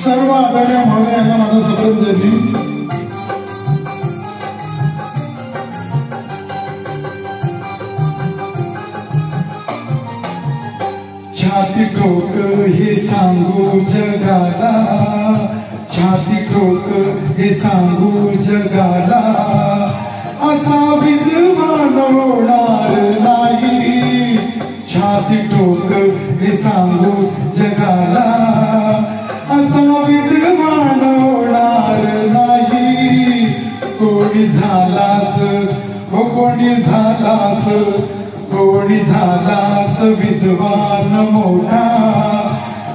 सर्व आदरणीय महोदयांना माझा श्रद्धांजली। छाती ठोक हे सांगू जगाला, छाती ठोक हे सांगू जगाला, असा विद्वान होणार नाही। छाती ठोक हे सांगू जगाला, असा विद्वान होणार नाही। कोणी झालाच हो कोणी झालाच, कोणी झालाच विद्वान मोठा,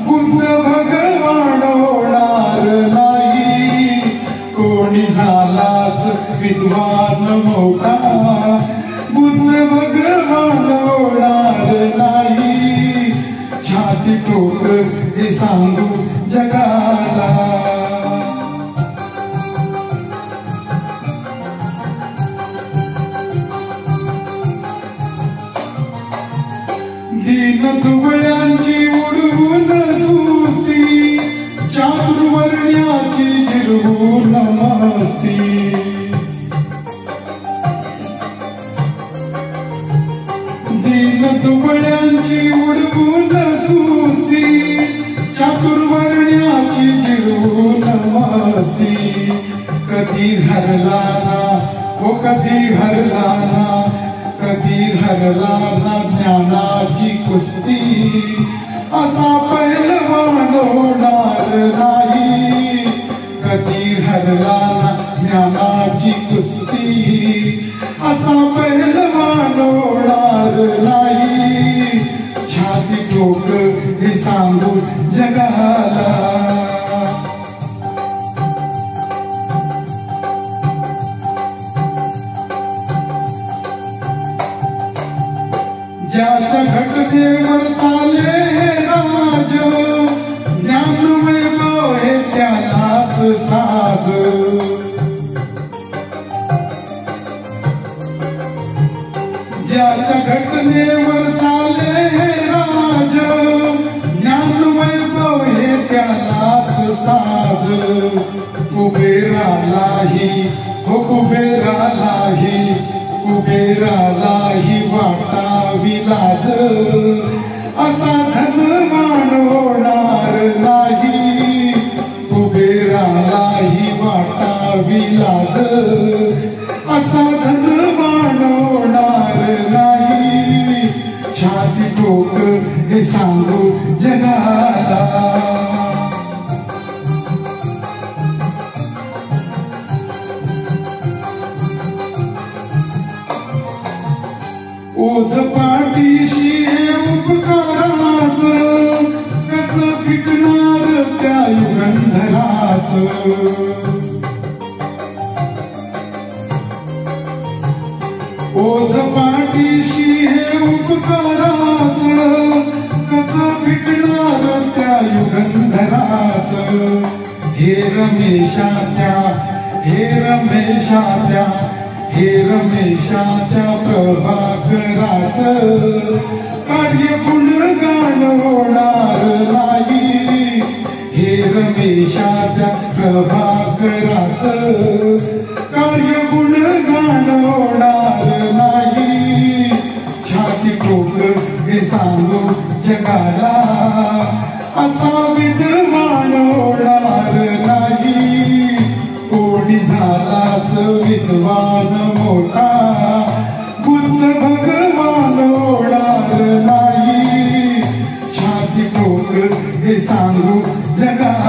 बुद्ध भगवान होणार नाही। कोणी झालाच विद्वान मोठा, बुद्ध भगवान होणार नाही। छाती ठोक हे सांगू जगाला। दीन दुबळ्यांची उडवून सुस्ती, चातुर्वर्ण्याची जिरवून मस्ती। दीन दुबळ्यांची उडवून सुस्ती, चातुर्वर्ण्याची जिरवून मस्ती। कधी हरला ना हो कधी हरला ना, कधी हरला ना ज्ञानाची कुस्ती, असा पहिलवान होणार नाही। कधी हरला ना ज्ञानाची कुस्ती, असा पहिलवान होणार नाही। छाती ठोक हे सांगू जगाला। ज्याच्या घटनेवर चाले हे राज, ज्ञान वैभव हे त्यालाच साज। ज्याच्या घटनेवर चाले हे राज, ज्ञान वैभव हे त्यालाच साज। कुबेरालाही हो कुबेरालाही, कुबेरालाही वाटावी लाज, असा धनवान होणार नाही। कुबेरालाही वाटावी लाज, असा धनवान होणार नाही। छाती ठोक हे सांगू जगाला। ओझ पाठीशी हे उपकाराचं, कसं फिटणार त्या युगंधराचं। ओझ पाठीशी हे उपकाराचं, कसं फिटणार त्या युगंधराचं। हे रमेशाच्या हे रमेशाच्या हे रमेशाच्या प्रभाकराचं, कार्य गुणगान होणार नाही। हे रमेशाच्या प्रभाकराचं, कार्य गुणगान होणार नाही। छाती ठोक हे सांगू जगाला, असा विद्वान होणार नाही। कोणी झालाच विद्वान मोठा, बुद्ध भगवान होणार नाही। छाती ठोक हे सांगू जगाला।